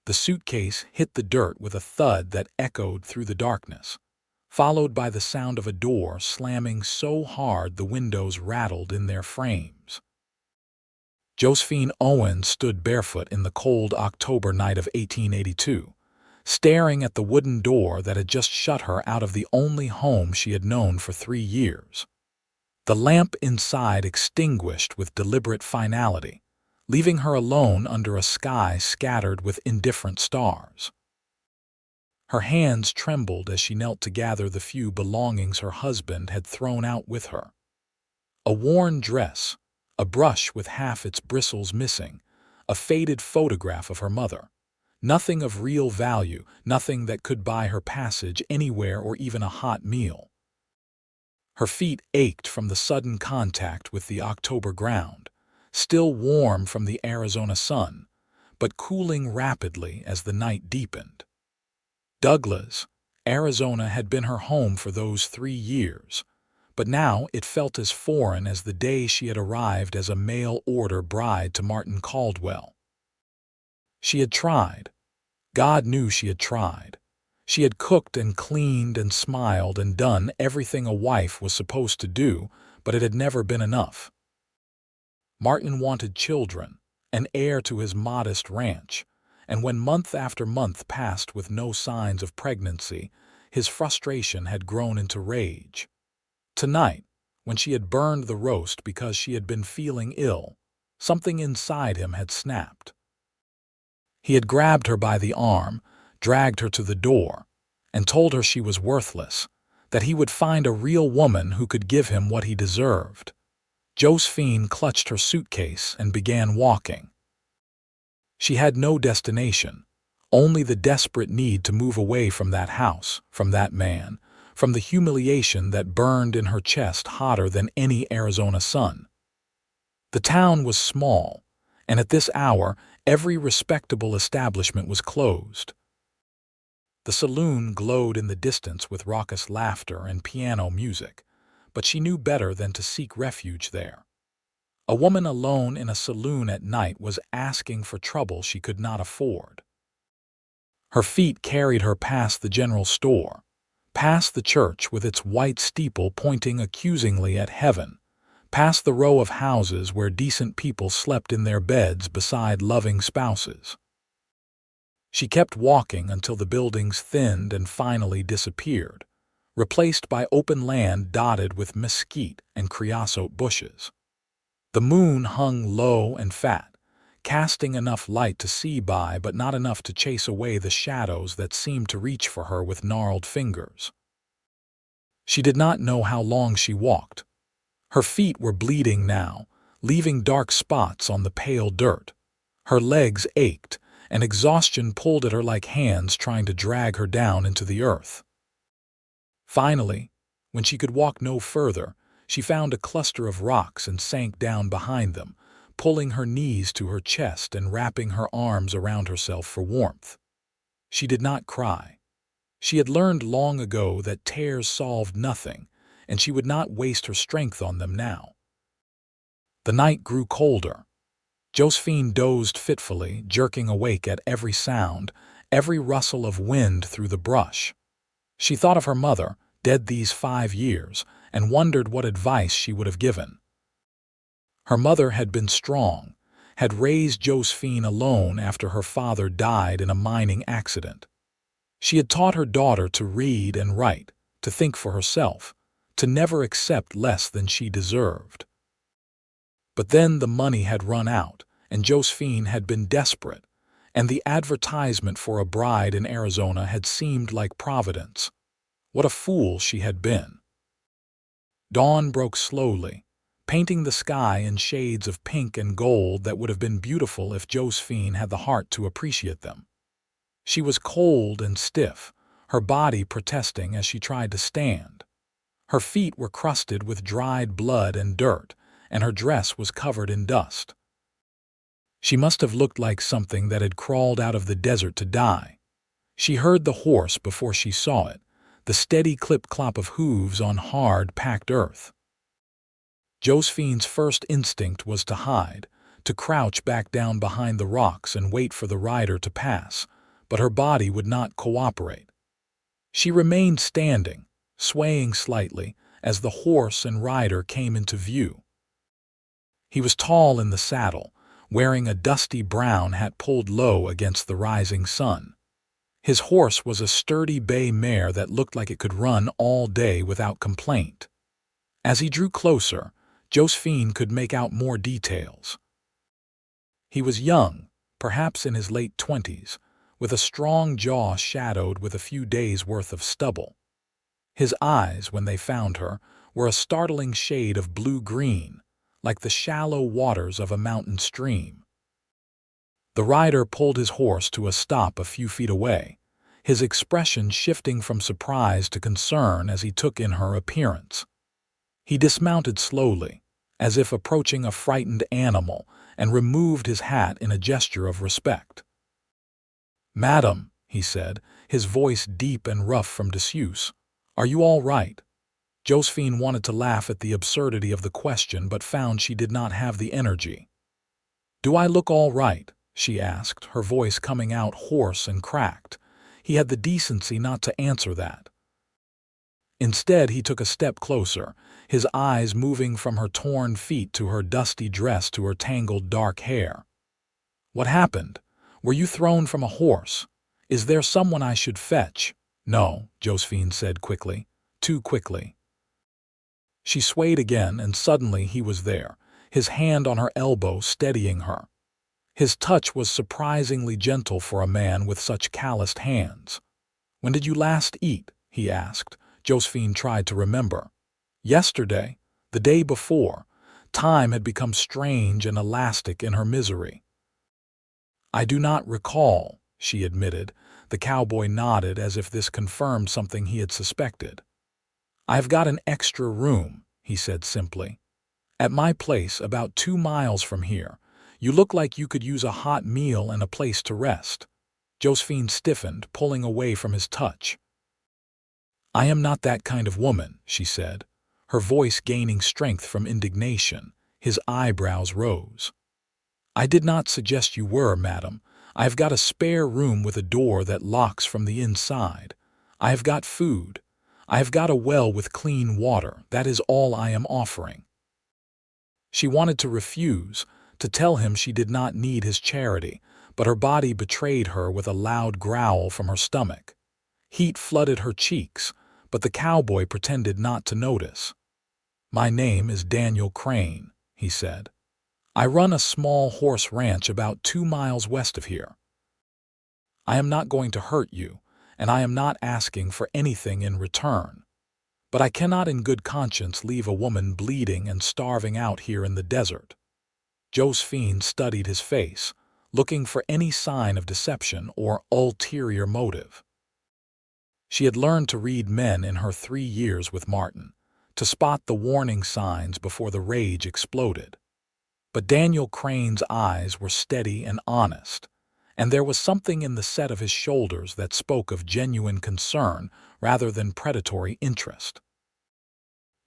The suitcase hit the dirt with a thud that echoed through the darkness, followed by the sound of a door slamming so hard the windows rattled in their frames. Josephine Owens stood barefoot in the cold October night of 1882, staring at the wooden door that had just shut her out of the only home she had known for 3 years. The lamp inside extinguished with deliberate finality, leaving her alone under a sky scattered with indifferent stars. Her hands trembled as she knelt to gather the few belongings her husband had thrown out with her. A worn dress, a brush with half its bristles missing, a faded photograph of her mother. Nothing of real value, nothing that could buy her passage anywhere or even a hot meal. Her feet ached from the sudden contact with the October ground, still warm from the Arizona sun, but cooling rapidly as the night deepened. Douglas, Arizona had been her home for those 3 years, but now it felt as foreign as the day she had arrived as a mail-order bride to Martin Caldwell. She had tried. God knew she had tried. She had cooked and cleaned and smiled and done everything a wife was supposed to do, but it had never been enough. Martin wanted children, an heir to his modest ranch, and when month after month passed with no signs of pregnancy, his frustration had grown into rage. Tonight, when she had burned the roast because she had been feeling ill, something inside him had snapped. He had grabbed her by the arm, dragged her to the door, and told her she was worthless, that he would find a real woman who could give him what he deserved. Josephine clutched her suitcase and began walking. She had no destination, only the desperate need to move away from that house, from that man, from the humiliation that burned in her chest hotter than any Arizona sun. The town was small, and at this hour every respectable establishment was closed. The saloon glowed in the distance with raucous laughter and piano music, but she knew better than to seek refuge there. A woman alone in a saloon at night was asking for trouble she could not afford. Her feet carried her past the general store, past the church with its white steeple pointing accusingly at heaven, past the row of houses where decent people slept in their beds beside loving spouses. She kept walking until the buildings thinned and finally disappeared, replaced by open land dotted with mesquite and creosote bushes. The moon hung low and fat, casting enough light to see by but not enough to chase away the shadows that seemed to reach for her with gnarled fingers. She did not know how long she walked. Her feet were bleeding now, leaving dark spots on the pale dirt. Her legs ached, and exhaustion pulled at her like hands trying to drag her down into the earth. Finally, when she could walk no further, she found a cluster of rocks and sank down behind them, pulling her knees to her chest and wrapping her arms around herself for warmth. She did not cry. She had learned long ago that tears solved nothing, and she would not waste her strength on them now. The night grew colder. Josephine dozed fitfully, jerking awake at every sound, every rustle of wind through the brush. She thought of her mother, dead these 5 years, and wondered what advice she would have given. Her mother had been strong, had raised Josephine alone after her father died in a mining accident. She had taught her daughter to read and write, to think for herself, to never accept less than she deserved. But then the money had run out, and Josephine had been desperate, and the advertisement for a bride in Arizona had seemed like Providence. What a fool she had been. Dawn broke slowly, painting the sky in shades of pink and gold that would have been beautiful if Josephine had the heart to appreciate them. She was cold and stiff, her body protesting as she tried to stand. Her feet were crusted with dried blood and dirt, and her dress was covered in dust. She must have looked like something that had crawled out of the desert to die. She heard the horse before she saw it, the steady clip-clop of hooves on hard, packed earth. Josephine's first instinct was to hide, to crouch back down behind the rocks and wait for the rider to pass, but her body would not cooperate. She remained standing, swaying slightly, as the horse and rider came into view. He was tall in the saddle, wearing a dusty brown hat pulled low against the rising sun. His horse was a sturdy bay mare that looked like it could run all day without complaint. As he drew closer, Josephine could make out more details. He was young, perhaps in his late 20s, with a strong jaw shadowed with a few days' worth of stubble. His eyes, when they found her, were a startling shade of blue-green, like the shallow waters of a mountain stream. The rider pulled his horse to a stop a few feet away, his expression shifting from surprise to concern as he took in her appearance. He dismounted slowly, as if approaching a frightened animal, and removed his hat in a gesture of respect. "Madam," he said, his voice deep and rough from disuse, "are you all right?" Josephine wanted to laugh at the absurdity of the question but found she did not have the energy. "Do I look all right?" she asked, her voice coming out hoarse and cracked. He had the decency not to answer that. Instead, he took a step closer, his eyes moving from her torn feet to her dusty dress to her tangled dark hair. "What happened? Were you thrown from a horse? Is there someone I should fetch?" "No," Josephine said quickly, too quickly. She swayed again, and suddenly he was there, his hand on her elbow steadying her. His touch was surprisingly gentle for a man with such calloused hands. "When did you last eat?" he asked. Josephine tried to remember. "Yesterday, the day before." Time had become strange and elastic in her misery. "I do not recall," she admitted. The cowboy nodded as if this confirmed something he had suspected. "I've got an extra room," he said simply. "At my place, about 2 miles from here. You look like you could use a hot meal and a place to rest." Josephine stiffened, pulling away from his touch. "I am not that kind of woman," she said, her voice gaining strength from indignation. His eyebrows rose. "I did not suggest you were, madam. I have got a spare room with a door that locks from the inside. I have got food. I have got a well with clean water. That is all I am offering." She wanted to refuse, to tell him she did not need his charity, but her body betrayed her with a loud growl from her stomach. Heat flooded her cheeks, but the cowboy pretended not to notice. "My name is Daniel Crane," he said. "I run a small horse ranch about 2 miles west of here. I am not going to hurt you, and I am not asking for anything in return. But I cannot in good conscience leave a woman bleeding and starving out here in the desert." Josephine studied his face, looking for any sign of deception or ulterior motive. She had learned to read men in her 3 years with Martin, to spot the warning signs before the rage exploded. But Daniel Crane's eyes were steady and honest, and there was something in the set of his shoulders that spoke of genuine concern rather than predatory interest.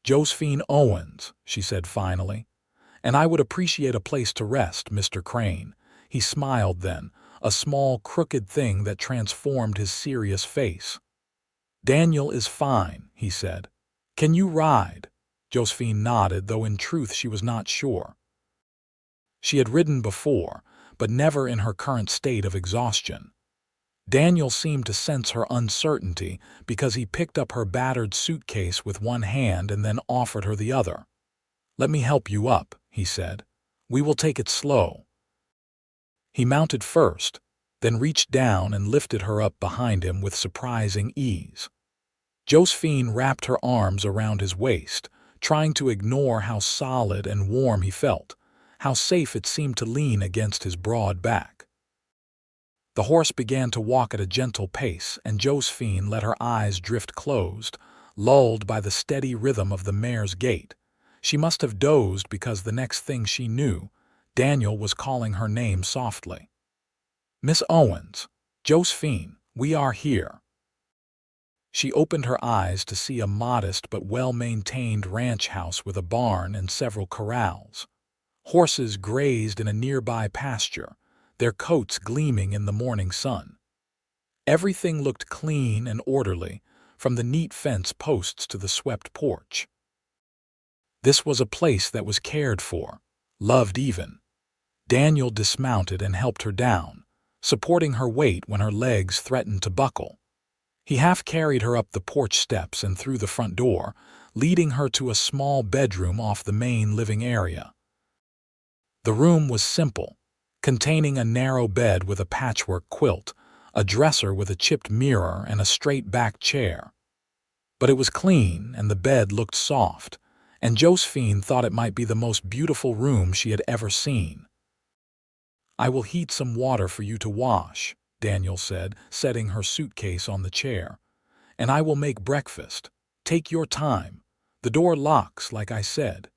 "Josephine Owens," she said finally, "and I would appreciate a place to rest, Mr. Crane." He smiled then, a small crooked thing that transformed his serious face. "Daniel is fine," he said. "Can you ride?" Josephine nodded, though in truth she was not sure. She had ridden before, but never in her current state of exhaustion. Daniel seemed to sense her uncertainty because he picked up her battered suitcase with one hand and then offered her the other. "Let me help you up," he said. "We will take it slow." He mounted first, then reached down and lifted her up behind him with surprising ease. Josephine wrapped her arms around his waist, trying to ignore how solid and warm he felt, how safe it seemed to lean against his broad back. The horse began to walk at a gentle pace, and Josephine let her eyes drift closed, lulled by the steady rhythm of the mare's gait. She must have dozed because the next thing she knew, Daniel was calling her name softly. "Miss Owens, Josephine, we are here." She opened her eyes to see a modest but well-maintained ranch house with a barn and several corrals. Horses grazed in a nearby pasture, their coats gleaming in the morning sun. Everything looked clean and orderly, from the neat fence posts to the swept porch. This was a place that was cared for, loved even. Daniel dismounted and helped her down, supporting her weight when her legs threatened to buckle. He half-carried her up the porch steps and through the front door, leading her to a small bedroom off the main living area. The room was simple, containing a narrow bed with a patchwork quilt, a dresser with a chipped mirror, and a straight-back chair. But it was clean, and the bed looked soft, and Josephine thought it might be the most beautiful room she had ever seen. "I will heat some water for you to wash," Daniel said, setting her suitcase on the chair. "And I will make breakfast. Take your time. The door locks, like I said."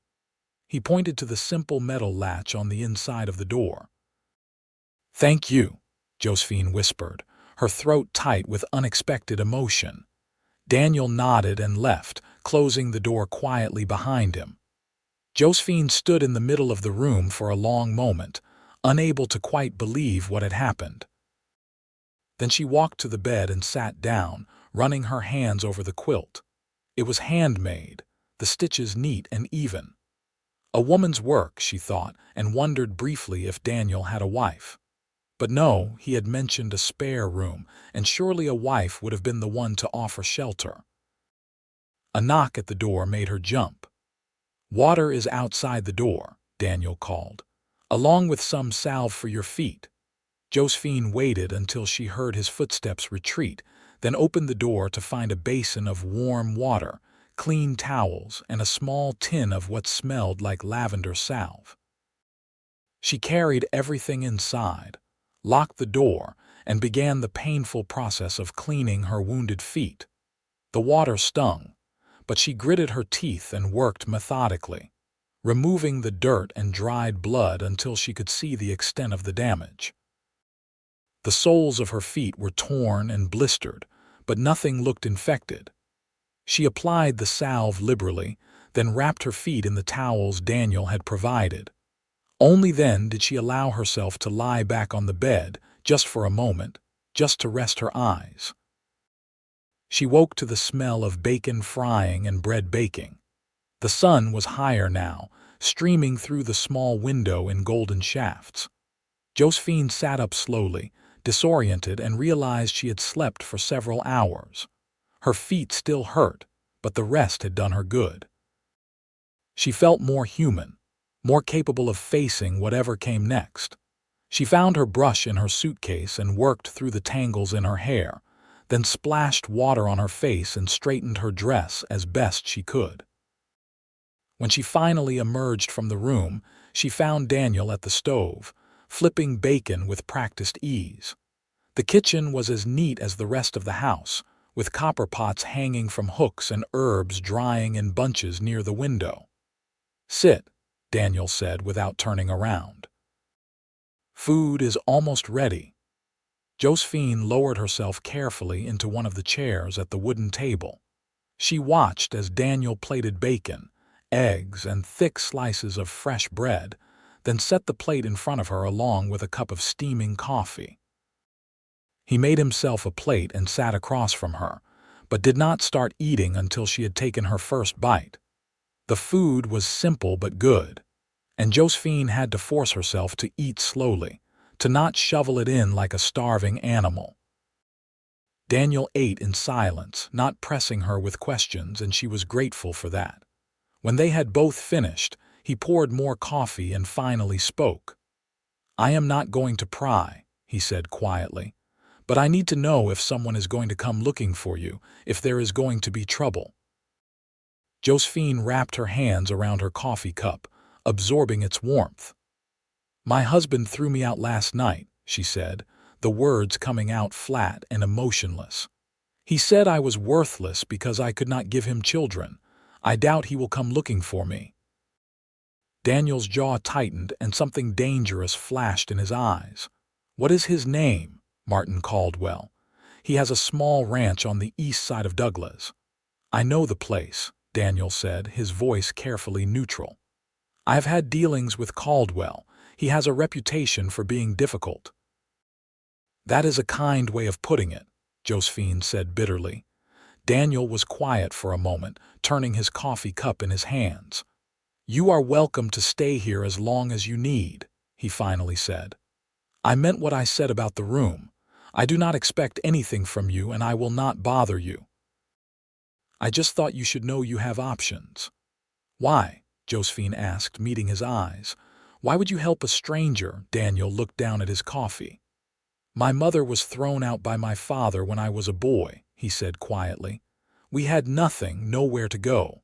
He pointed to the simple metal latch on the inside of the door. "Thank you," Josephine whispered, her throat tight with unexpected emotion. Daniel nodded and left, closing the door quietly behind him. Josephine stood in the middle of the room for a long moment, unable to quite believe what had happened. Then she walked to the bed and sat down, running her hands over the quilt. It was handmade, the stitches neat and even. A woman's work, she thought, and wondered briefly if Daniel had a wife. But no, he had mentioned a spare room, and surely a wife would have been the one to offer shelter. A knock at the door made her jump. "Water is outside the door," Daniel called, "along with some salve for your feet." Josephine waited until she heard his footsteps retreat, then opened the door to find a basin of warm water, clean towels, and a small tin of what smelled like lavender salve. She carried everything inside, locked the door, and began the painful process of cleaning her wounded feet. The water stung, but she gritted her teeth and worked methodically, removing the dirt and dried blood until she could see the extent of the damage. The soles of her feet were torn and blistered, but nothing looked infected. She applied the salve liberally, then wrapped her feet in the towels Daniel had provided. Only then did she allow herself to lie back on the bed, just for a moment, just to rest her eyes. She woke to the smell of bacon frying and bread baking. The sun was higher now, streaming through the small window in golden shafts. Josephine sat up slowly, disoriented, and realized she had slept for several hours. Her feet still hurt, but the rest had done her good. She felt more human, more capable of facing whatever came next. She found her brush in her suitcase and worked through the tangles in her hair, then splashed water on her face and straightened her dress as best she could. When she finally emerged from the room, she found Daniel at the stove, flipping bacon with practiced ease. The kitchen was as neat as the rest of the house, with copper pots hanging from hooks and herbs drying in bunches near the window. "Sit," Daniel said without turning around. "Food is almost ready." Josephine lowered herself carefully into one of the chairs at the wooden table. She watched as Daniel plated bacon, eggs, and thick slices of fresh bread, then set the plate in front of her along with a cup of steaming coffee. He made himself a plate and sat across from her, but did not start eating until she had taken her first bite. The food was simple but good, and Josephine had to force herself to eat slowly, to not shovel it in like a starving animal. Daniel ate in silence, not pressing her with questions, and she was grateful for that. When they had both finished, he poured more coffee and finally spoke. "I am not going to pry," he said quietly, "but I need to know if someone is going to come looking for you, if there is going to be trouble." Josephine wrapped her hands around her coffee cup, absorbing its warmth. "My husband threw me out last night," she said, the words coming out flat and emotionless. "He said I was worthless because I could not give him children. I doubt he will come looking for me." Daniel's jaw tightened and something dangerous flashed in his eyes. "What is his name?" Martin Caldwell. "He has a small ranch on the east side of Douglas." "I know the place," Daniel said, his voice carefully neutral. "I have had dealings with Caldwell. He has a reputation for being difficult." "That is a kind way of putting it," Josephine said bitterly. Daniel was quiet for a moment, turning his coffee cup in his hands. "You are welcome to stay here as long as you need," he finally said. "I meant what I said about the room. I do not expect anything from you, and I will not bother you. I just thought you should know you have options." "Why?" Josephine asked, meeting his eyes. "Why would you help a stranger?" Daniel looked down at his coffee. "My mother was thrown out by my father when I was a boy," he said quietly. "We had nothing, nowhere to go.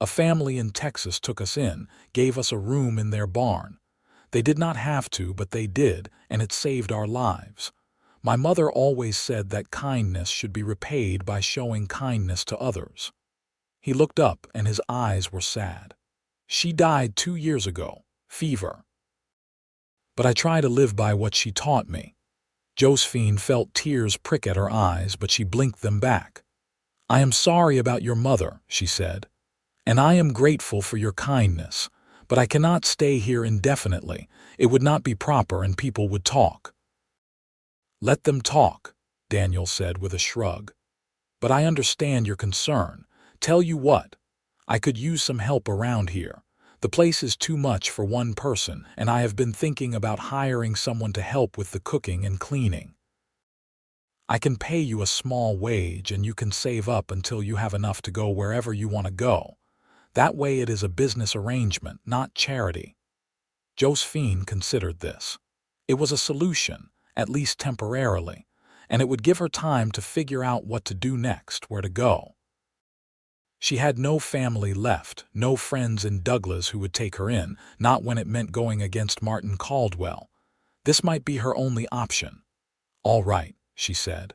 A family in Texas took us in, gave us a room in their barn. They did not have to, but they did, and it saved our lives. My mother always said that kindness should be repaid by showing kindness to others." He looked up, and his eyes were sad. "She died 2 years ago, fever. But I try to live by what she taught me." Josephine felt tears prick at her eyes, but she blinked them back. "I am sorry about your mother," she said, "and I am grateful for your kindness, but I cannot stay here indefinitely. It would not be proper and people would talk." "Let them talk," Daniel said with a shrug. "But I understand your concern. Tell you what, I could use some help around here. The place is too much for one person, and I have been thinking about hiring someone to help with the cooking and cleaning. I can pay you a small wage, and you can save up until you have enough to go wherever you want to go. That way it is a business arrangement, not charity." Josephine considered this. It was a solution, at least temporarily, and it would give her time to figure out what to do next, where to go. She had no family left, no friends in Douglas who would take her in, not when it meant going against Martin Caldwell. This might be her only option. "All right," she said,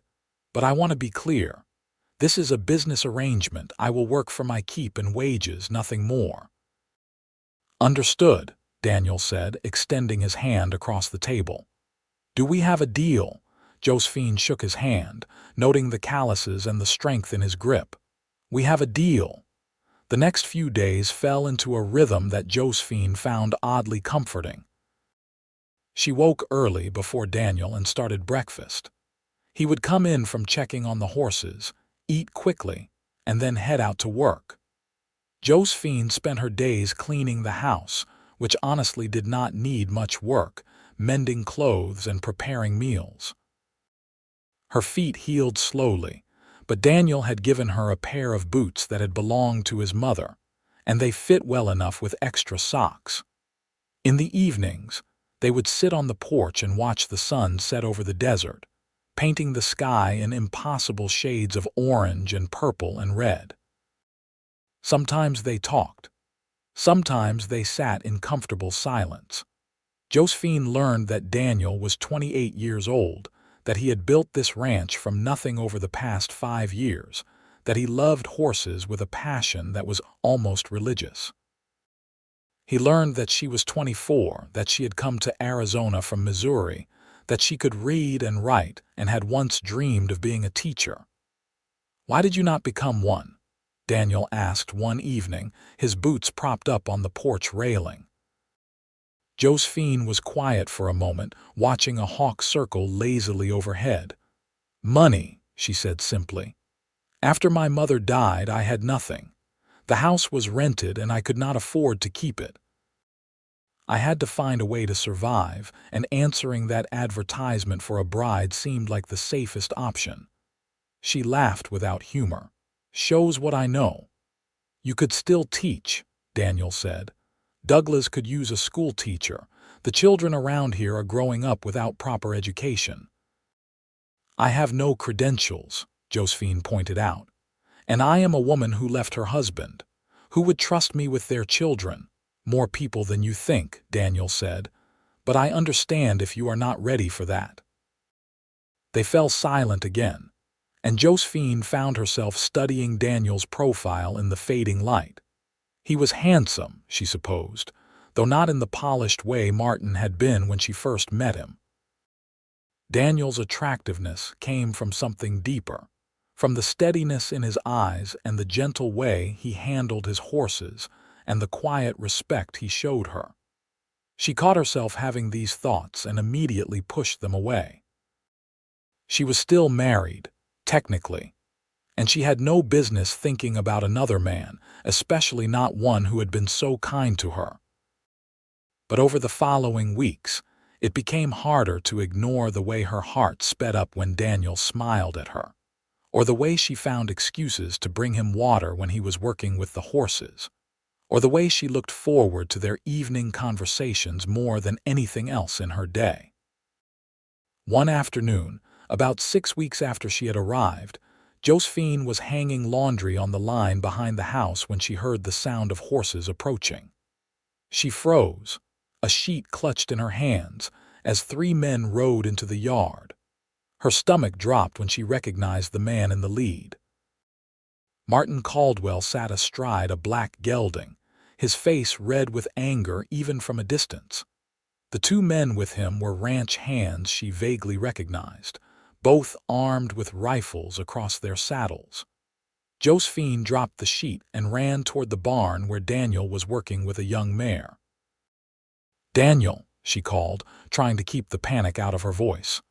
"but I want to be clear. This is a business arrangement. I will work for my keep and wages, nothing more." "Understood," Daniel said, extending his hand across the table. "Do we have a deal?" Josephine shook his hand, noting the calluses and the strength in his grip. "We have a deal." The next few days fell into a rhythm that Josephine found oddly comforting. She woke early before Daniel and started breakfast. He would come in from checking on the horses, eat quickly, and then head out to work. Josephine spent her days cleaning the house, which honestly did not need much work, mending clothes and preparing meals. Her feet healed slowly, but Daniel had given her a pair of boots that had belonged to his mother, and they fit well enough with extra socks. In the evenings, they would sit on the porch and watch the sun set over the desert, painting the sky in impossible shades of orange and purple and red. Sometimes they talked. Sometimes they sat in comfortable silence. Josephine learned that Daniel was 28 years old, that he had built this ranch from nothing over the past 5 years, that he loved horses with a passion that was almost religious. He learned that she was 24, that she had come to Arizona from Missouri, that she could read and write and had once dreamed of being a teacher. "Why did you not become one?" Daniel asked one evening, his boots propped up on the porch railing. Josephine was quiet for a moment, watching a hawk circle lazily overhead. "Money," she said simply. "After my mother died, I had nothing. The house was rented and I could not afford to keep it. I had to find a way to survive, and answering that advertisement for a bride seemed like the safest option." She laughed without humor. "Shows what I know." "You could still teach," Daniel said. "Douglas could use a school teacher. The children around here are growing up without proper education." "I have no credentials," Josephine pointed out. "And I am a woman who left her husband. Who would trust me with their children?" "More people than you think," Daniel said. "But I understand if you are not ready for that." They fell silent again, and Josephine found herself studying Daniel's profile in the fading light. He was handsome, she supposed, though not in the polished way Martin had been when she first met him. Daniel's attractiveness came from something deeper, from the steadiness in his eyes and the gentle way he handled his horses and the quiet respect he showed her. She caught herself having these thoughts and immediately pushed them away. She was still married, technically, and she had no business thinking about another man, especially not one who had been so kind to her. But over the following weeks, it became harder to ignore the way her heart sped up when Daniel smiled at her, or the way she found excuses to bring him water when he was working with the horses, or the way she looked forward to their evening conversations more than anything else in her day. One afternoon, about 6 weeks after she had arrived, Josephine was hanging laundry on the line behind the house when she heard the sound of horses approaching. She froze, a sheet clutched in her hands, as 3 men rode into the yard. Her stomach dropped when she recognized the man in the lead. Martin Caldwell sat astride a black gelding, his face red with anger even from a distance. The 2 men with him were ranch hands she vaguely recognized, both armed with rifles across their saddles. Josephine dropped the sheet and ran toward the barn where Daniel was working with a young mare. "Daniel," she called, trying to keep the panic out of her voice.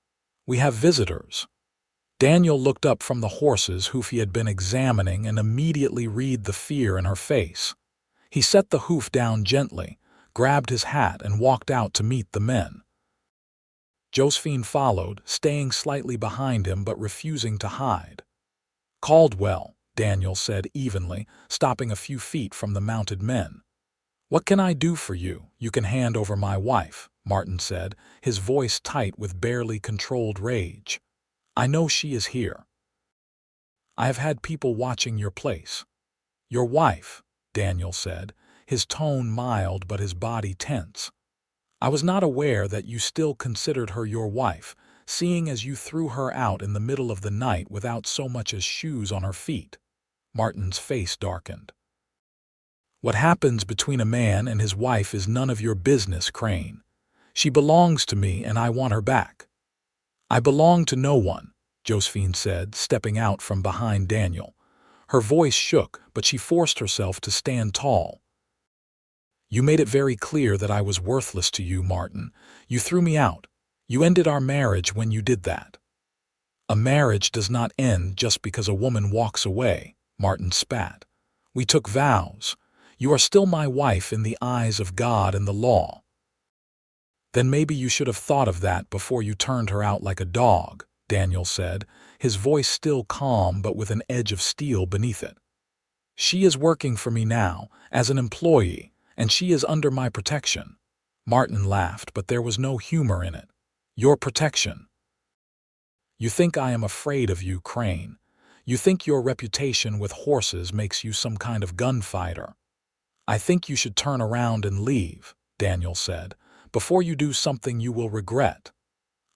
"We have visitors." Daniel looked up from the horse's hoof he had been examining and immediately read the fear in her face. He set the hoof down gently, grabbed his hat, and walked out to meet the men. Josephine followed, staying slightly behind him but refusing to hide. "Caldwell," Daniel said evenly, stopping a few feet from the mounted men. "What can I do for you? You can hand over my wife," Martin said, his voice tight with barely controlled rage. "I know she is here. I have had people watching your place." "Your wife," Daniel said, his tone mild but his body tense. "I was not aware that you still considered her your wife, seeing as you threw her out in the middle of the night without so much as shoes on her feet." Martin's face darkened. "What happens between a man and his wife is none of your business, Crane. She belongs to me and I want her back." "I belong to no one," Josephine said, stepping out from behind Daniel. Her voice shook, but she forced herself to stand tall. "You made it very clear that I was worthless to you, Martin. You threw me out. You ended our marriage when you did that." "A marriage does not end just because a woman walks away," Martin spat. "We took vows. You are still my wife in the eyes of God and the law." "Then maybe you should have thought of that before you turned her out like a dog," Daniel said, his voice still calm but with an edge of steel beneath it. "She is working for me now, as an employee, and she is under my protection." Martin laughed, but there was no humor in it. "Your protection? You think I am afraid of you, Crane. You think your reputation with horses makes you some kind of gunfighter. I think you should turn around and leave," Daniel said, "before you do something you will regret."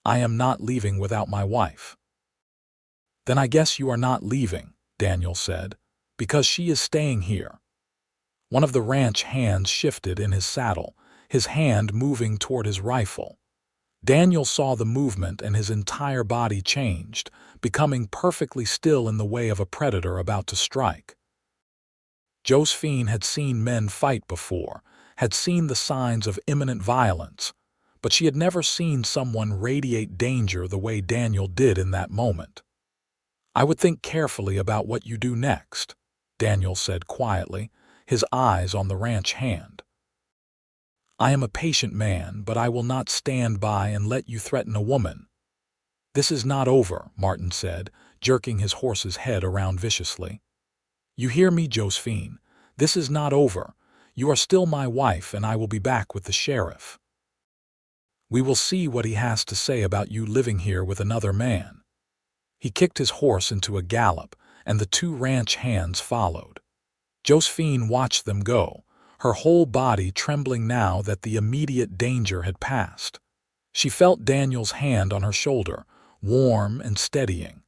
"I am not leaving without my wife." "Then I guess you are not leaving," Daniel said, "because she is staying here." One of the ranch hands shifted in his saddle, his hand moving toward his rifle. Daniel saw the movement and his entire body changed, becoming perfectly still in the way of a predator about to strike. Josephine had seen men fight before, had seen the signs of imminent violence, but she had never seen someone radiate danger the way Daniel did in that moment. "I would think carefully about what you do next," Daniel said quietly, his eyes on the ranch hand. "I am a patient man, but I will not stand by and let you threaten a woman." "This is not over," Martin said, jerking his horse's head around viciously. "You hear me, Josephine? This is not over. You are still my wife, and I will be back with the sheriff. We will see what he has to say about you living here with another man." He kicked his horse into a gallop, and the 2 ranch hands followed. Josephine watched them go, her whole body trembling now that the immediate danger had passed. She felt Daniel's hand on her shoulder, warm and steadying.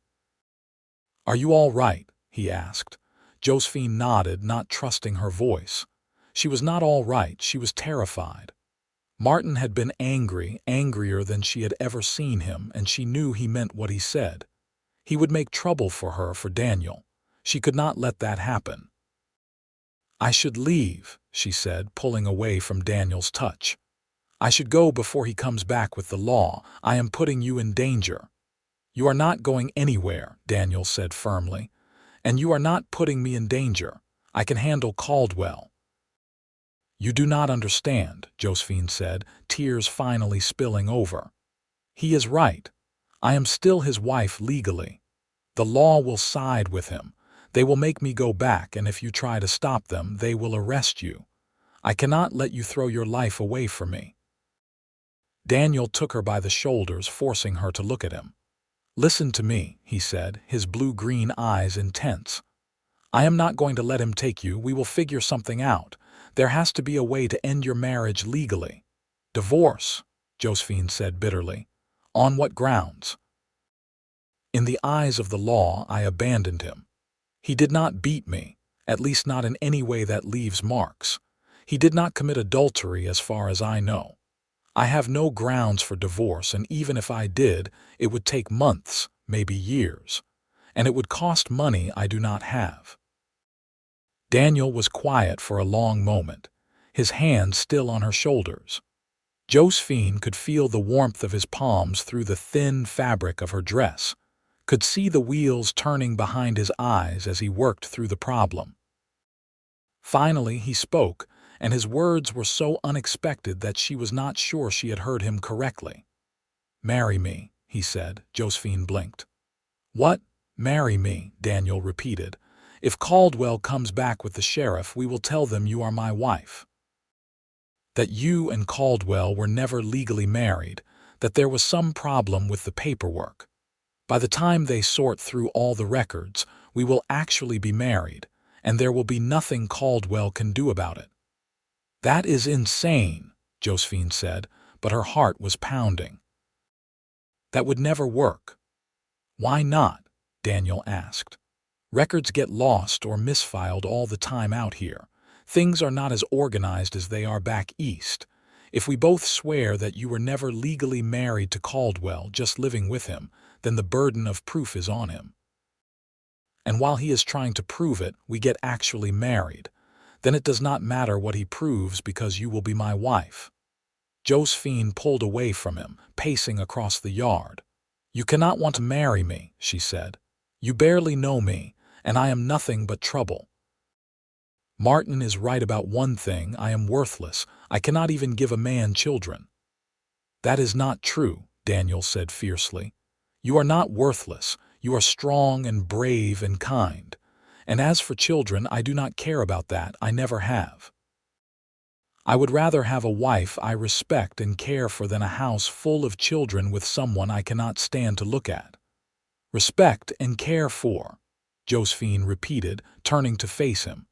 "Are you all right?" he asked. Josephine nodded, not trusting her voice. She was not all right, she was terrified. Martin had been angry, angrier than she had ever seen him, and she knew he meant what he said. He would make trouble for her, for Daniel. She could not let that happen. "I should leave," she said, pulling away from Daniel's touch. "I should go before he comes back with the law. I am putting you in danger." You are not going anywhere, Daniel said firmly, and you are not putting me in danger. I can handle Caldwell. You do not understand, Josephine said, tears finally spilling over. He is right. I am still his wife legally. The law will side with him. They will make me go back, and if you try to stop them, they will arrest you. I cannot let you throw your life away for me. Daniel took her by the shoulders, forcing her to look at him. Listen to me, he said, his blue-green eyes intense. I am not going to let him take you. We will figure something out. There has to be a way to end your marriage legally. Divorce, Josephine said bitterly. On what grounds? In the eyes of the law, I abandoned him. He did not beat me, at least not in any way that leaves marks. He did not commit adultery as far as I know. I have no grounds for divorce, and even if I did, it would take months, maybe years. And it would cost money I do not have. Daniel was quiet for a long moment, his hands still on her shoulders. Josephine could feel the warmth of his palms through the thin fabric of her dress, could see the wheels turning behind his eyes as he worked through the problem. Finally, he spoke, and his words were so unexpected that she was not sure she had heard him correctly. Marry me, he said. Josephine blinked. What? Marry me, Daniel repeated. If Caldwell comes back with the sheriff, we will tell them you are my wife. That you and Caldwell were never legally married, that there was some problem with the paperwork. By the time they sort through all the records, we will actually be married, and there will be nothing Caldwell can do about it. That is insane, Josephine said, but her heart was pounding. That would never work. Why not? Daniel asked. Records get lost or misfiled all the time out here. Things are not as organized as they are back east. If we both swear that you were never legally married to Caldwell, just living with him, then the burden of proof is on him. And while he is trying to prove it, we get actually married. Then it does not matter what he proves because you will be my wife. Josephine pulled away from him, pacing across the yard. You cannot want to marry me, she said. You barely know me, and I am nothing but trouble. Martin is right about one thing. I am worthless. I cannot even give a man children. That is not true, Daniel said fiercely. You are not worthless. You are strong and brave and kind. And as for children, I do not care about that. I never have. I would rather have a wife I respect and care for than a house full of children with someone I cannot stand to look at. Respect and care for, Josephine repeated, turning to face him.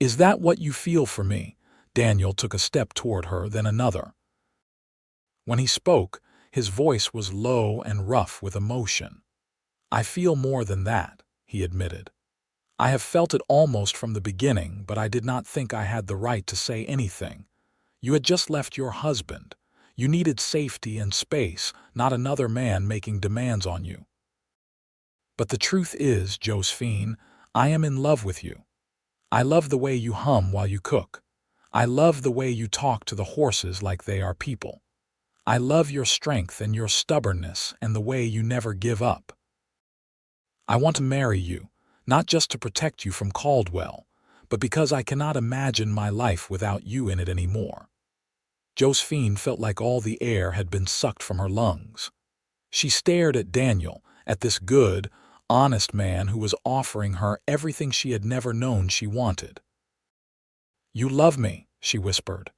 Is that what you feel for me? Daniel took a step toward her, then another. When he spoke, his voice was low and rough with emotion. I feel more than that, he admitted. I have felt it almost from the beginning, but I did not think I had the right to say anything. You had just left your husband. You needed safety and space, not another man making demands on you. But the truth is, Josephine, I am in love with you. I love the way you hum while you cook. I love the way you talk to the horses like they are people. I love your strength and your stubbornness and the way you never give up. I want to marry you, not just to protect you from Caldwell, but because I cannot imagine my life without you in it anymore. Josephine felt like all the air had been sucked from her lungs. She stared at Daniel, at this good, honest man who was offering her everything she had never known she wanted. You love me, she whispered.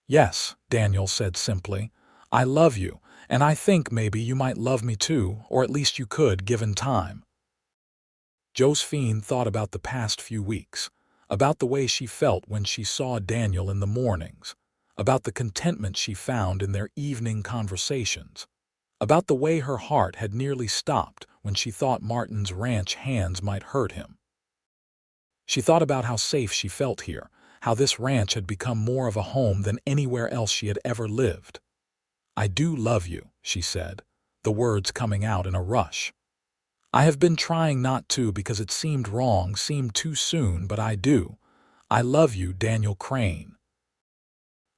Yes, Daniel said simply. I love you, and I think maybe you might love me too, or at least you could, given time. Josephine thought about the past few weeks, about the way she felt when she saw Daniel in the mornings, about the contentment she found in their evening conversations, about the way her heart had nearly stopped when she thought Martin's ranch hands might hurt him. She thought about how safe she felt here, how this ranch had become more of a home than anywhere else she had ever lived. I do love you, she said, the words coming out in a rush. I have been trying not to because it seemed wrong, seemed too soon, but I do. I love you, Daniel Crane.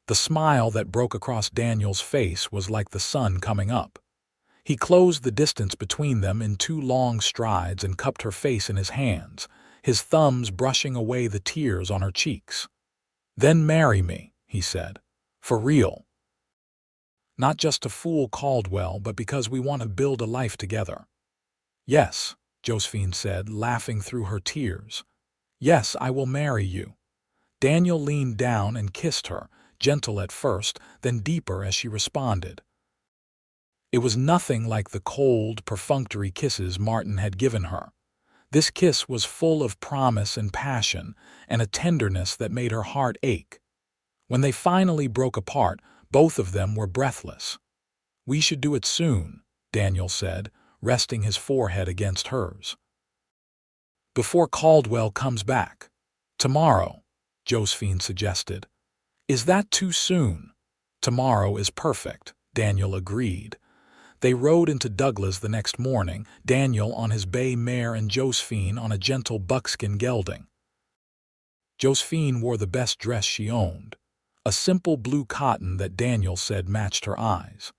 The smile that broke across Daniel's face was like the sun coming up. He closed the distance between them in 2 long strides and cupped her face in his hands, his thumbs brushing away the tears on her cheeks. "Then marry me," he said. "For real. Not just to fool Caldwell, but because we want to build a life together." "Yes," Josephine said, laughing through her tears. "Yes, I will marry you." Daniel leaned down and kissed her, gentle at first, then deeper as she responded. It was nothing like the cold, perfunctory kisses Martin had given her. This kiss was full of promise and passion, and a tenderness that made her heart ache. When they finally broke apart, both of them were breathless. "We should do it soon," Daniel said, resting his forehead against hers. "Before Caldwell comes back. Tomorrow," Josephine suggested. "Is that too soon?" "Tomorrow is perfect," Daniel agreed. They rode into Douglas the next morning, Daniel on his bay mare and Josephine on a gentle buckskin gelding. Josephine wore the best dress she owned, a simple blue cotton that Daniel said matched her eyes.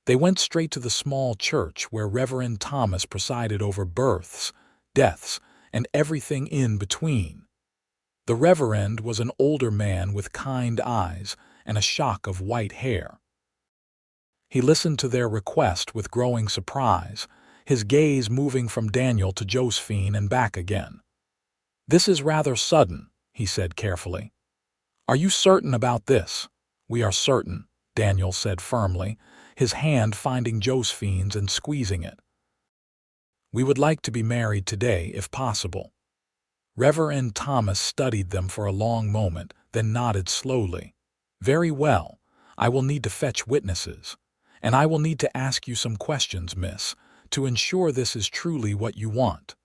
They went straight to the small church where Reverend Thomas presided over births, deaths, and everything in between. The Reverend was an older man with kind eyes and a shock of white hair. He listened to their request with growing surprise, his gaze moving from Daniel to Josephine and back again. "This is rather sudden," he said carefully. "Are you certain about this?" "We are certain," Daniel said firmly, his hand finding Josephine's and squeezing it. "We would like to be married today, if possible." Reverend Thomas studied them for a long moment, then nodded slowly. "Very well. I will need to fetch witnesses. And I will need to ask you some questions, miss, to ensure this is truly what you want."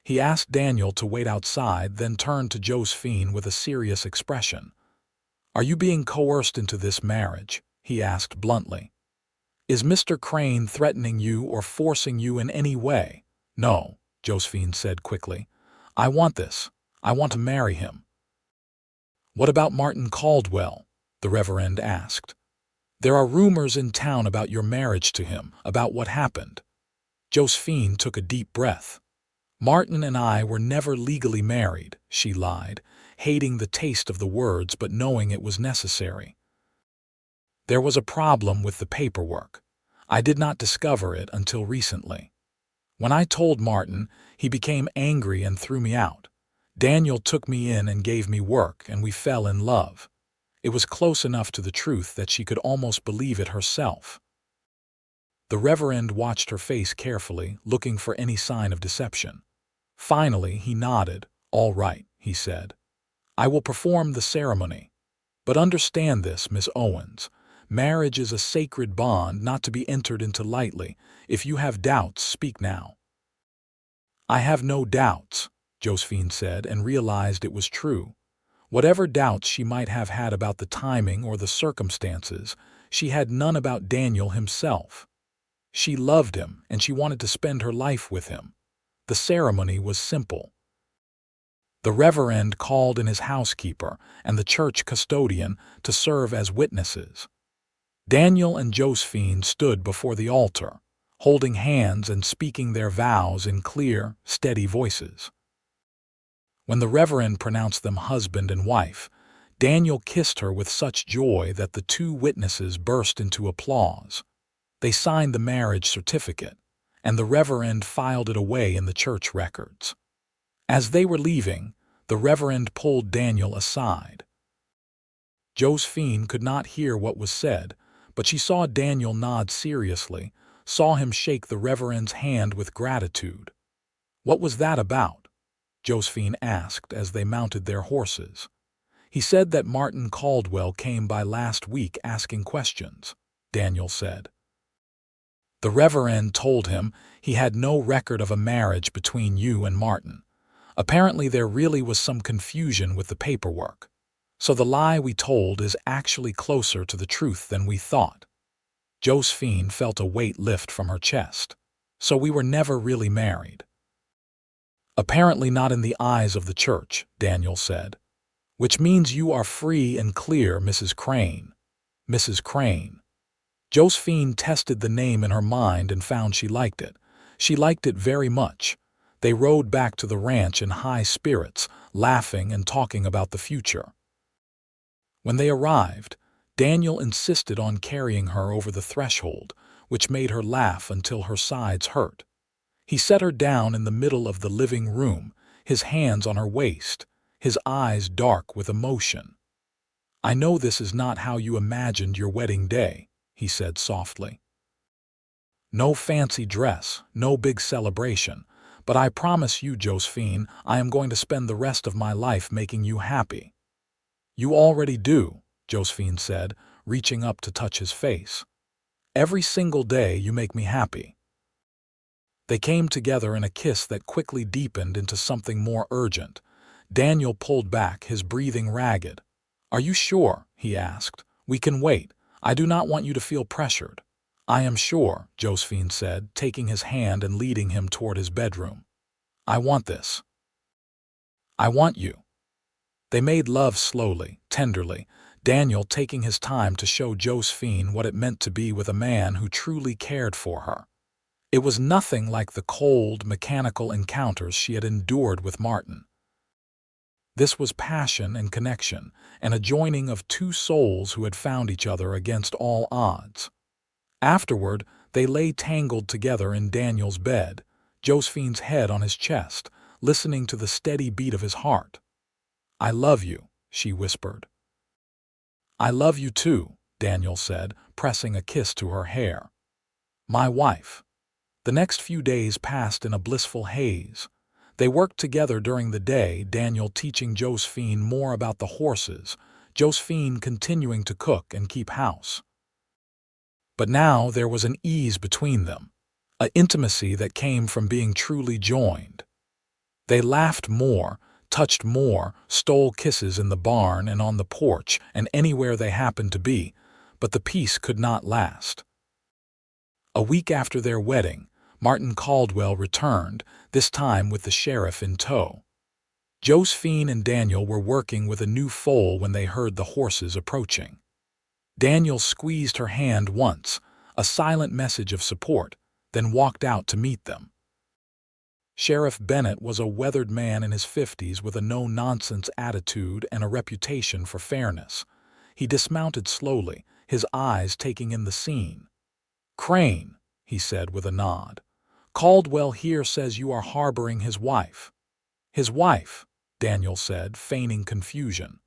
He asked Daniel to wait outside, then turned to Josephine with a serious expression. "Are you being coerced into this marriage?" he asked bluntly. "Is Mr. Crane threatening you or forcing you in any way?" "No," Josephine said quickly. "I want this. I want to marry him." "What about Martin Caldwell?" the Reverend asked. "There are rumors in town about your marriage to him, about what happened." Josephine took a deep breath. "Martin and I were never legally married," she lied, hating the taste of the words but knowing it was necessary. "There was a problem with the paperwork. I did not discover it until recently. When I told Martin, he became angry and threw me out. Daniel took me in and gave me work, and we fell in love. It was close enough to the truth that she could almost believe it herself." The Reverend watched her face carefully, looking for any sign of deception. Finally, he nodded. "All right," he said. "I will perform the ceremony. But understand this, Miss Owens. Marriage is a sacred bond not to be entered into lightly. If you have doubts, speak now." "I have no doubts," Josephine said, and realized it was true. Whatever doubts she might have had about the timing or the circumstances, she had none about Daniel himself. She loved him, and she wanted to spend her life with him. The ceremony was simple. The Reverend called in his housekeeper and the church custodian to serve as witnesses. Daniel and Josephine stood before the altar, holding hands and speaking their vows in clear, steady voices. When the Reverend pronounced them husband and wife, Daniel kissed her with such joy that the 2 witnesses burst into applause. They signed the marriage certificate, and the Reverend filed it away in the church records. As they were leaving, the Reverend pulled Daniel aside. Josephine could not hear what was said, but she saw Daniel nod seriously, saw him shake the Reverend's hand with gratitude. "What was that about?" Josephine asked as they mounted their horses. "He said that Martin Caldwell came by last week asking questions," Daniel said. "The Reverend told him he had no record of a marriage between you and Martin. Apparently there really was some confusion with the paperwork. So the lie we told is actually closer to the truth than we thought." Josephine felt a weight lift from her chest. "So we were never really married." "Apparently not in the eyes of the church," Daniel said. "Which means you are free and clear, Mrs. Crane." "Mrs. Crane." Josephine tested the name in her mind and found she liked it. She liked it very much. They rode back to the ranch in high spirits, laughing and talking about the future. When they arrived, Daniel insisted on carrying her over the threshold, which made her laugh until her sides hurt. He set her down in the middle of the living room, his hands on her waist, his eyes dark with emotion. "I know this is not how you imagined your wedding day," he said softly. "No fancy dress, no big celebration, but I promise you, Josephine, I am going to spend the rest of my life making you happy." "You already do," Josephine said, reaching up to touch his face. "Every single day you make me happy." They came together in a kiss that quickly deepened into something more urgent. Daniel pulled back, his breathing ragged. "Are you sure?" he asked. "We can wait. I do not want you to feel pressured." "I am sure," Josephine said, taking his hand and leading him toward his bedroom. "I want this. I want you." They made love slowly, tenderly, Daniel taking his time to show Josephine what it meant to be with a man who truly cared for her. It was nothing like the cold, mechanical encounters she had endured with Martin. This was passion and connection, and a joining of two souls who had found each other against all odds. Afterward, they lay tangled together in Daniel's bed, Josephine's head on his chest, listening to the steady beat of his heart. "I love you," she whispered. "I love you too," Daniel said, pressing a kiss to her hair. "My wife." The next few days passed in a blissful haze. They worked together during the day, Daniel teaching Josephine more about the horses, Josephine continuing to cook and keep house. But now there was an ease between them, an intimacy that came from being truly joined. They laughed more, touched more, stole kisses in the barn and on the porch and anywhere they happened to be, but the peace could not last. A week after their wedding, Martin Caldwell returned, this time with the sheriff in tow. Josephine and Daniel were working with a new foal when they heard the horses approaching. Daniel squeezed her hand once, a silent message of support, then walked out to meet them. Sheriff Bennett was a weathered man in his 50s with a no-nonsense attitude and a reputation for fairness. He dismounted slowly, his eyes taking in the scene. "Crane," he said with a nod. "Caldwell here says you are harboring his wife." "His wife," Daniel said, feigning confusion.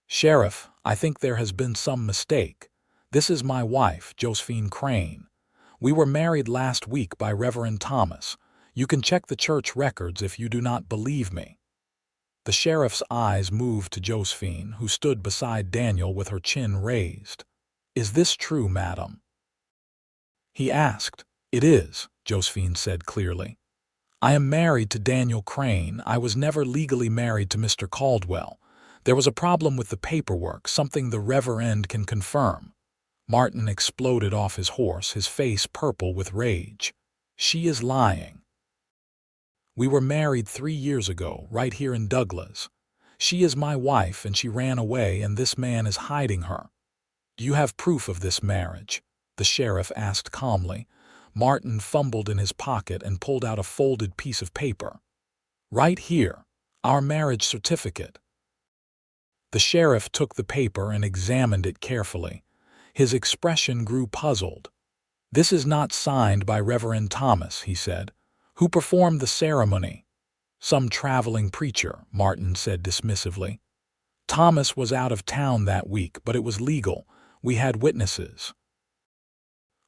"Sheriff, I think there has been some mistake. This is my wife, Josephine Crane. We were married last week by Reverend Thomas. You can check the church records if you do not believe me." The sheriff's eyes moved to Josephine, who stood beside Daniel with her chin raised. "Is this true, madam?" he asked. "It is," Josephine said clearly. "I am married to Daniel Crane. I was never legally married to Mr. Caldwell. There was a problem with the paperwork, something the Reverend can confirm." Martin exploded off his horse, his face purple with rage. "She is lying. We were married 3 years ago, right here in Douglas. She is my wife and she ran away and this man is hiding her." "Do you have proof of this marriage?" the sheriff asked calmly. Martin fumbled in his pocket and pulled out a folded piece of paper. "Right here, our marriage certificate." The sheriff took the paper and examined it carefully. His expression grew puzzled. "This is not signed by Reverend Thomas," he said. "Who performed the ceremony?" "Some traveling preacher," Martin said dismissively. "Thomas was out of town that week, but it was legal. We had witnesses."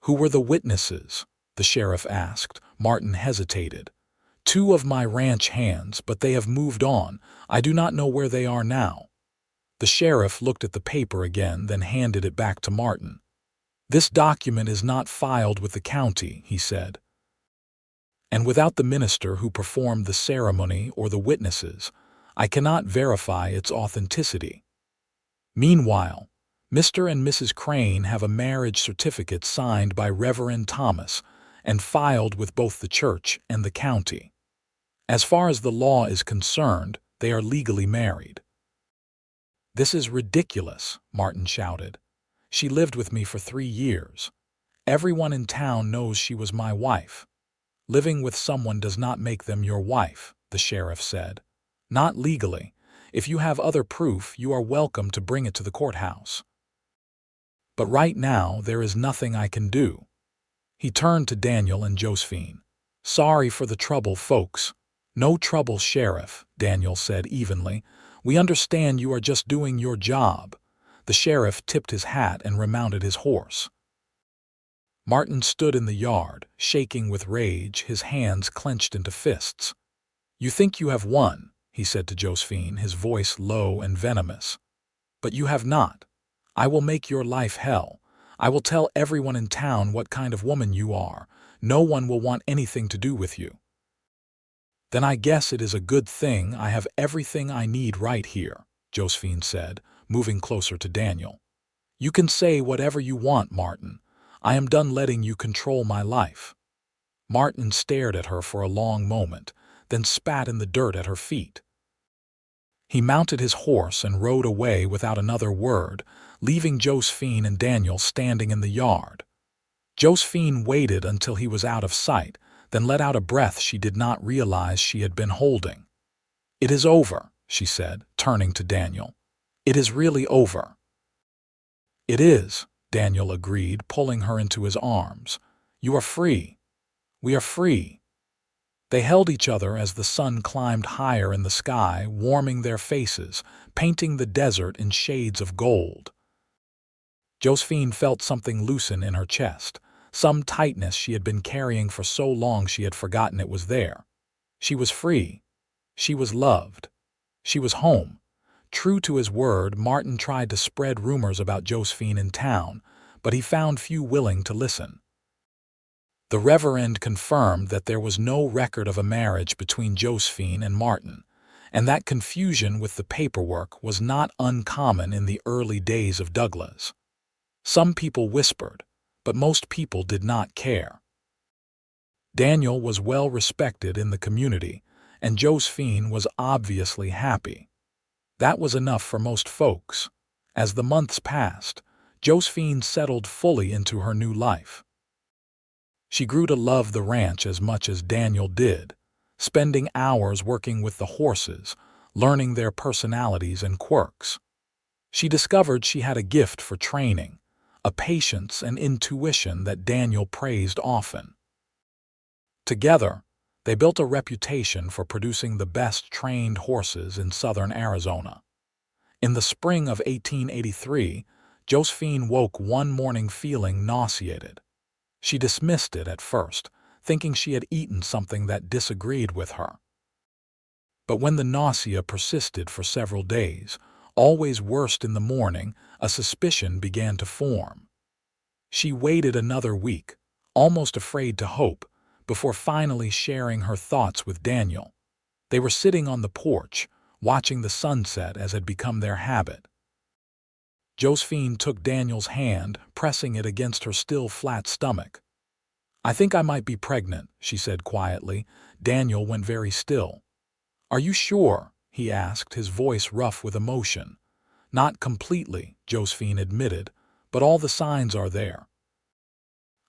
"Who were the witnesses?" the sheriff asked. Martin hesitated. "2 of my ranch hands, but they have moved on. I do not know where they are now." The sheriff looked at the paper again, then handed it back to Martin. "This document is not filed with the county," he said. "And without the minister who performed the ceremony or the witnesses, I cannot verify its authenticity. Meanwhile, Mr. and Mrs. Crane have a marriage certificate signed by Reverend Thomas and filed with both the church and the county. As far as the law is concerned, they are legally married." "This is ridiculous," Martin shouted. She lived with me for 3 years. Everyone in town knows she was my wife. Living with someone does not make them your wife, the sheriff said. Not legally. If you have other proof, you are welcome to bring it to the courthouse. But right now, there is nothing I can do. He turned to Daniel and Josephine. Sorry for the trouble, folks. No trouble, Sheriff, Daniel said evenly. We understand you are just doing your job. The sheriff tipped his hat and remounted his horse. Martin stood in the yard, shaking with rage, his hands clenched into fists. You think you have won, he said to Josephine, his voice low and venomous. But you have not. I will make your life hell. I will tell everyone in town what kind of woman you are. No one will want anything to do with you. Then I guess it is a good thing I have everything I need right here, Josephine said, moving closer to Daniel. You can say whatever you want, Martin. I am done letting you control my life. Martin stared at her for a long moment, then spat in the dirt at her feet. He mounted his horse and rode away without another word, leaving Josephine and Daniel standing in the yard. Josephine waited until he was out of sight, then let out a breath she did not realize she had been holding. It is over, she said, turning to Daniel. It is really over. It is, Daniel agreed, pulling her into his arms. You are free. We are free. They held each other as the sun climbed higher in the sky, warming their faces, painting the desert in shades of gold. Josephine felt something loosen in her chest, some tightness she had been carrying for so long she had forgotten it was there. She was free. She was loved. She was home. True to his word, Martin tried to spread rumors about Josephine in town, but he found few willing to listen. The Reverend confirmed that there was no record of a marriage between Josephine and Martin, and that confusion with the paperwork was not uncommon in the early days of Douglas. Some people whispered, but most people did not care. Daniel was well respected in the community, and Josephine was obviously happy. That was enough for most folks. As the months passed, Josephine settled fully into her new life. She grew to love the ranch as much as Daniel did, spending hours working with the horses, learning their personalities and quirks. She discovered she had a gift for training, a patience and intuition that Daniel praised often. Together, they built a reputation for producing the best trained horses in southern Arizona. In the spring of 1883, Josephine woke one morning feeling nauseated. She dismissed it at first, thinking she had eaten something that disagreed with her. But when the nausea persisted for several days, always worst in the morning, a suspicion began to form. She waited another week, almost afraid to hope, before finally sharing her thoughts with Daniel. They were sitting on the porch, watching the sunset as had become their habit. Josephine took Daniel's hand, pressing it against her still flat stomach. I think I might be pregnant, she said quietly. Daniel went very still. Are you sure? He asked, his voice rough with emotion. Not completely, Josephine admitted, but all the signs are there.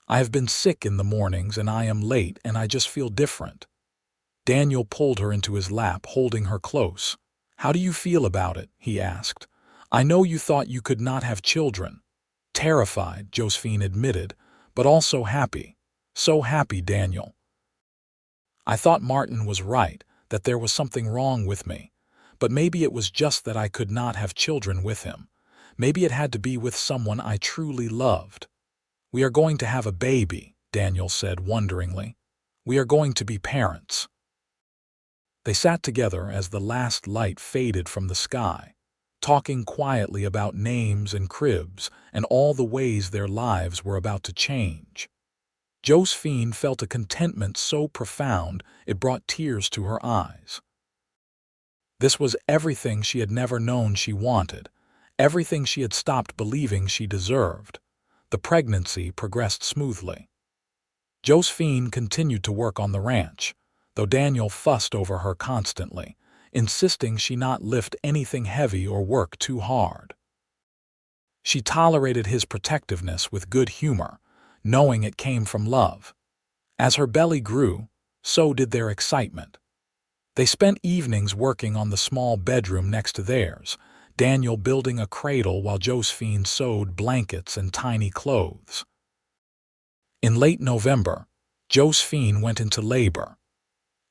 I have been sick in the mornings and I am late and I just feel different. Daniel pulled her into his lap, holding her close. How do you feel about it? He asked. I know you thought you could not have children. Terrified, Josephine admitted, but also happy. So happy, Daniel. I thought Martin was right, that there was something wrong with me. But maybe it was just that I could not have children with him. Maybe it had to be with someone I truly loved. We are going to have a baby, Daniel said wonderingly. We are going to be parents. They sat together as the last light faded from the sky, talking quietly about names and cribs and all the ways their lives were about to change. Josephine felt a contentment so profound it brought tears to her eyes. This was everything she had never known she wanted, everything she had stopped believing she deserved. The pregnancy progressed smoothly. Josephine continued to work on the ranch, though Daniel fussed over her constantly, insisting she not lift anything heavy or work too hard. She tolerated his protectiveness with good humor, knowing it came from love. As her belly grew, so did their excitement. They spent evenings working on the small bedroom next to theirs, Daniel building a cradle while Josephine sewed blankets and tiny clothes. In late November, Josephine went into labor.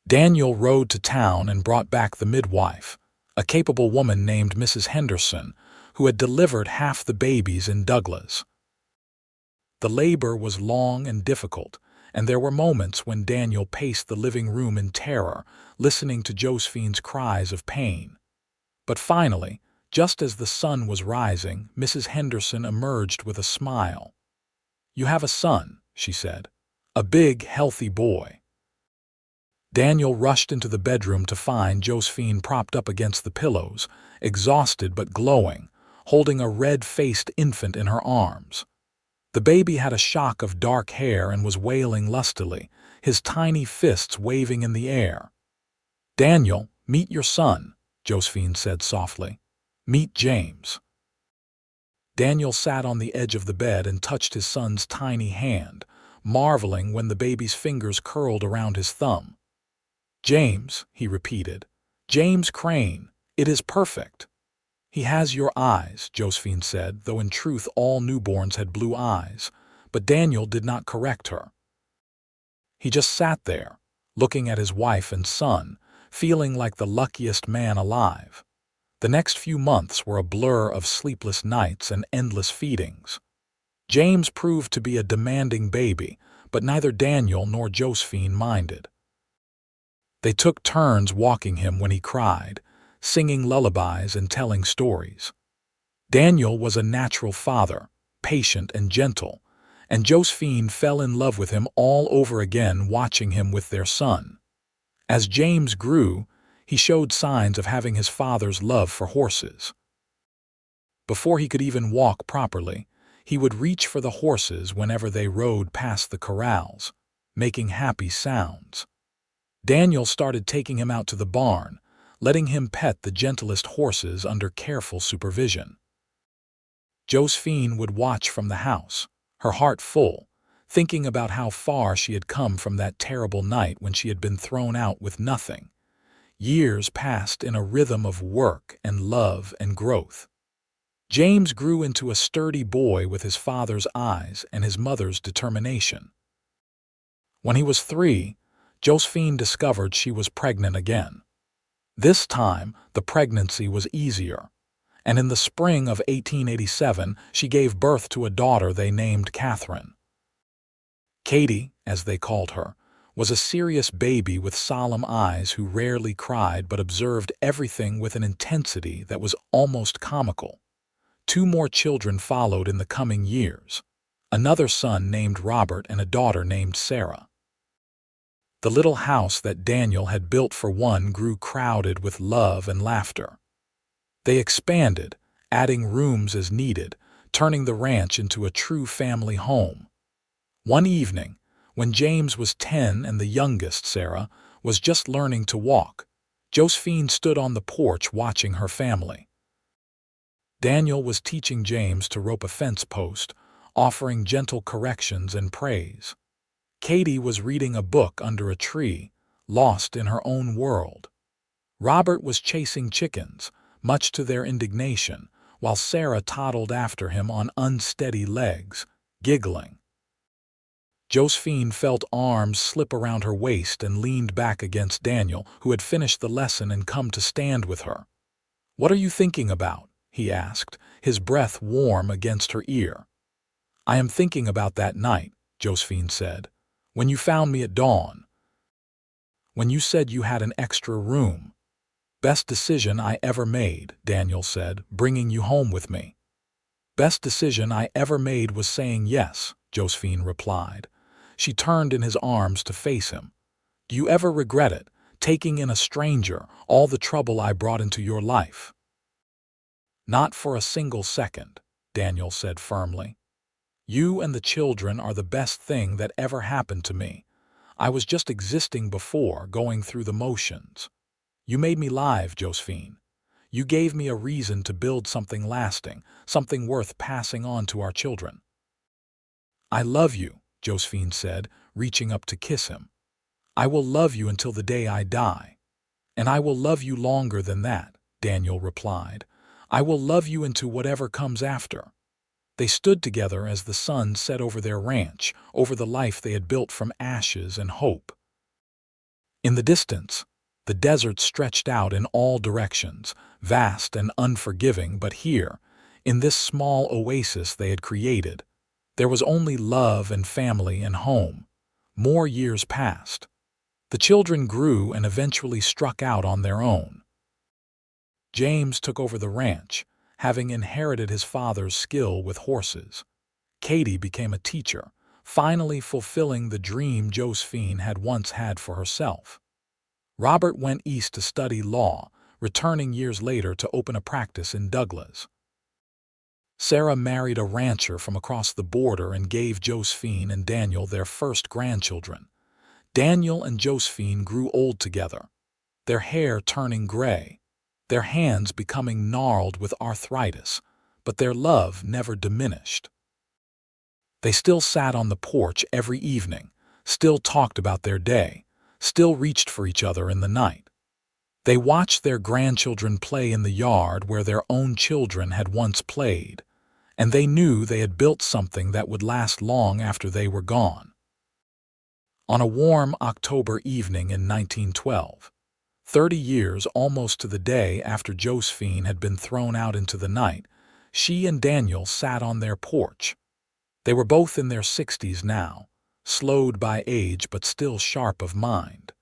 Daniel rode to town and brought back the midwife, a capable woman named Mrs. Henderson, who had delivered half the babies in Douglas. The labor was long and difficult, and there were moments when Daniel paced the living room in terror, listening to Josephine's cries of pain. But finally, just as the sun was rising, Mrs. Henderson emerged with a smile. "You have a son," she said. "A big, healthy boy." Daniel rushed into the bedroom to find Josephine propped up against the pillows, exhausted but glowing, holding a red-faced infant in her arms. The baby had a shock of dark hair and was wailing lustily, his tiny fists waving in the air. "Daniel, meet your son," Josephine said softly. "Meet James." Daniel sat on the edge of the bed and touched his son's tiny hand, marveling when the baby's fingers curled around his thumb. "James," he repeated. "James Crane. It is perfect." "He has your eyes," Josephine said, though in truth all newborns had blue eyes. But Daniel did not correct her. He just sat there, looking at his wife and son, feeling like the luckiest man alive. The next few months were a blur of sleepless nights and endless feedings. James proved to be a demanding baby, but neither Daniel nor Josephine minded. They took turns walking him when he cried, singing lullabies and telling stories. Daniel was a natural father, patient and gentle, and Josephine fell in love with him all over again watching him with their son. As James grew, he showed signs of having his father's love for horses. Before he could even walk properly, he would reach for the horses whenever they rode past the corrals, making happy sounds. Daniel started taking him out to the barn, letting him pet the gentlest horses under careful supervision. Josephine would watch from the house, her heart full, thinking about how far she had come from that terrible night when she had been thrown out with nothing. Years passed in a rhythm of work and love and growth. James grew into a sturdy boy with his father's eyes and his mother's determination. When he was 3, Josephine discovered she was pregnant again. This time, the pregnancy was easier, and in the spring of 1887, she gave birth to a daughter they named Catherine. Katie, as they called her, was a serious baby with solemn eyes who rarely cried but observed everything with an intensity that was almost comical. 2 more children followed in the coming years, another son named Robert and a daughter named Sarah. The little house that Daniel had built for one grew crowded with love and laughter. They expanded, adding rooms as needed, turning the ranch into a true family home. One evening, when James was 10 and the youngest, Sarah, was just learning to walk, Josephine stood on the porch watching her family. Daniel was teaching James to rope a fence post, offering gentle corrections and praise. Katie was reading a book under a tree, lost in her own world. Robert was chasing chickens, much to their indignation, while Sarah toddled after him on unsteady legs, giggling. Josephine felt arms slip around her waist and leaned back against Daniel, who had finished the lesson and come to stand with her. "What are you thinking about?" he asked, his breath warm against her ear. "I am thinking about that night," Josephine said, "when you found me at dawn. When you said you had an extra room." "Best decision I ever made," Daniel said, "bringing you home with me." "Best decision I ever made was saying yes," Josephine replied. She turned in his arms to face him. "Do you ever regret it, taking in a stranger, all the trouble I brought into your life?" "Not for a single second," Daniel said firmly. "You and the children are the best thing that ever happened to me. I was just existing before, going through the motions. You made me live, Josephine. You gave me a reason to build something lasting, something worth passing on to our children." "I love you," Josephine said, reaching up to kiss him. "I will love you until the day I die." "And I will love you longer than that," Daniel replied. "I will love you into whatever comes after." They stood together as the sun set over their ranch, over the life they had built from ashes and hope. In the distance, the desert stretched out in all directions, vast and unforgiving, but here, in this small oasis they had created, there was only love and family and home. More years passed. The children grew and eventually struck out on their own. James took over the ranch, having inherited his father's skill with horses. Katie became a teacher, finally fulfilling the dream Josephine had once had for herself. Robert went east to study law, returning years later to open a practice in Douglas. Sarah married a rancher from across the border and gave Josephine and Daniel their first grandchildren. Daniel and Josephine grew old together, their hair turning gray, their hands becoming gnarled with arthritis, but their love never diminished. They still sat on the porch every evening, still talked about their day, still reached for each other in the night. They watched their grandchildren play in the yard where their own children had once played, and they knew they had built something that would last long after they were gone. On a warm October evening in 1912, 30 years almost to the day after Josephine had been thrown out into the night, she and Daniel sat on their porch. They were both in their 60s now, slowed by age but still sharp of mind.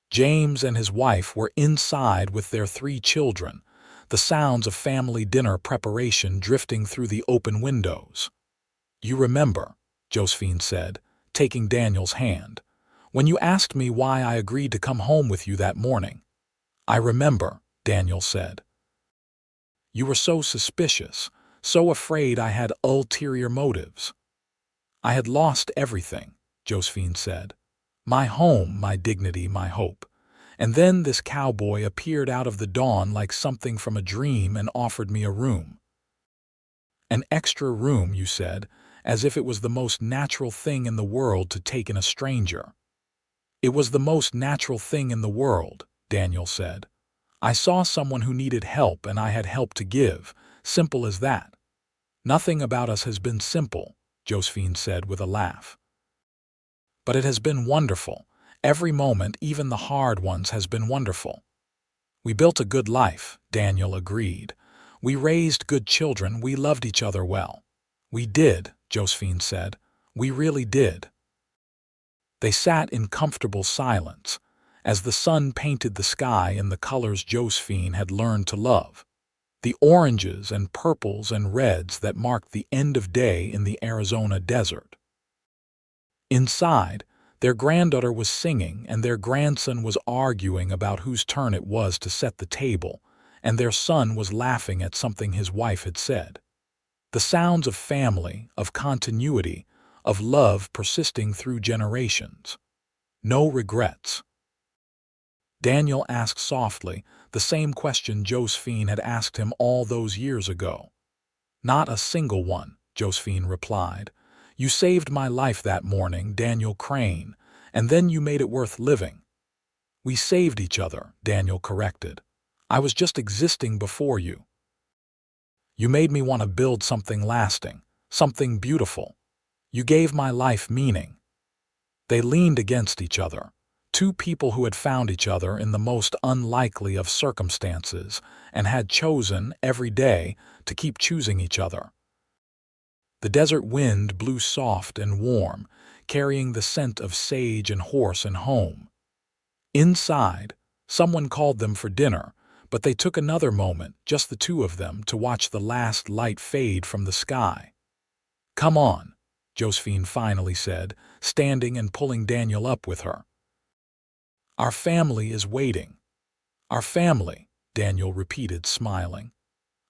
James and his wife were inside with their 3 children, the sounds of family dinner preparation drifting through the open windows. "You remember," Josephine said, taking Daniel's hand, "when you asked me why I agreed to come home with you that morning?" "I remember," Daniel said. "You were so suspicious, so afraid I had ulterior motives." "I had lost everything," Josephine said. "My home, my dignity, my hope. And then this cowboy appeared out of the dawn like something from a dream and offered me a room." "An extra room," you said, as if it was the most natural thing in the world to take in a stranger. "It was the most natural thing in the world," Daniel said. "I saw someone who needed help and I had help to give. Simple as that." "Nothing about us has been simple," Josephine said with a laugh. "But it has been wonderful. Every moment, even the hard ones, has been wonderful." "We built a good life," Daniel agreed. "We raised good children, we loved each other well." "We did," Josephine said. "We really did." They sat in comfortable silence, as the sun painted the sky in the colors Josephine had learned to love. The oranges and purples and reds that marked the end of day in the Arizona desert. Inside, their granddaughter was singing and their grandson was arguing about whose turn it was to set the table, and their son was laughing at something his wife had said. The sounds of family, of continuity, of love persisting through generations. No regrets. Daniel asked softly the same question Josephine had asked him all those years ago. "Not a single one," Josephine replied. "You saved my life that morning, Daniel Crane, and then you made it worth living." "We saved each other," Daniel corrected. "I was just existing before you. You made me want to build something lasting, something beautiful. You gave my life meaning." They leaned against each other, 2 people who had found each other in the most unlikely of circumstances and had chosen, every day, to keep choosing each other. The desert wind blew soft and warm, carrying the scent of sage and horse and home. Inside, someone called them for dinner, but they took another moment, just the 2 of them, to watch the last light fade from the sky. "Come on," Josephine finally said, standing and pulling Daniel up with her. "Our family is waiting." "Our family," Daniel repeated, smiling.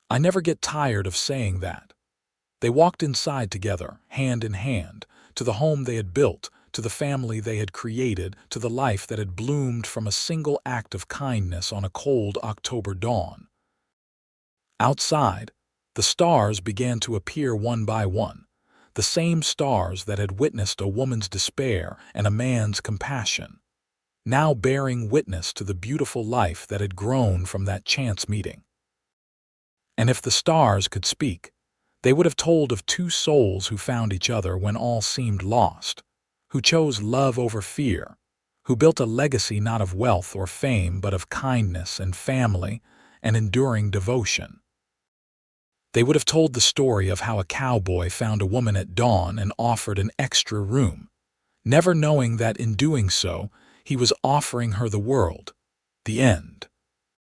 "I never get tired of saying that." They walked inside together, hand in hand, to the home they had built, to the family they had created, to the life that had bloomed from a single act of kindness on a cold October dawn. Outside, the stars began to appear one by one, the same stars that had witnessed a woman's despair and a man's compassion, now bearing witness to the beautiful life that had grown from that chance meeting. And if the stars could speak, they would have told of two souls who found each other when all seemed lost, who chose love over fear, who built a legacy not of wealth or fame but of kindness and family and enduring devotion. They would have told the story of how a cowboy found a woman at dawn and offered an extra room, never knowing that in doing so, he was offering her the world. The end.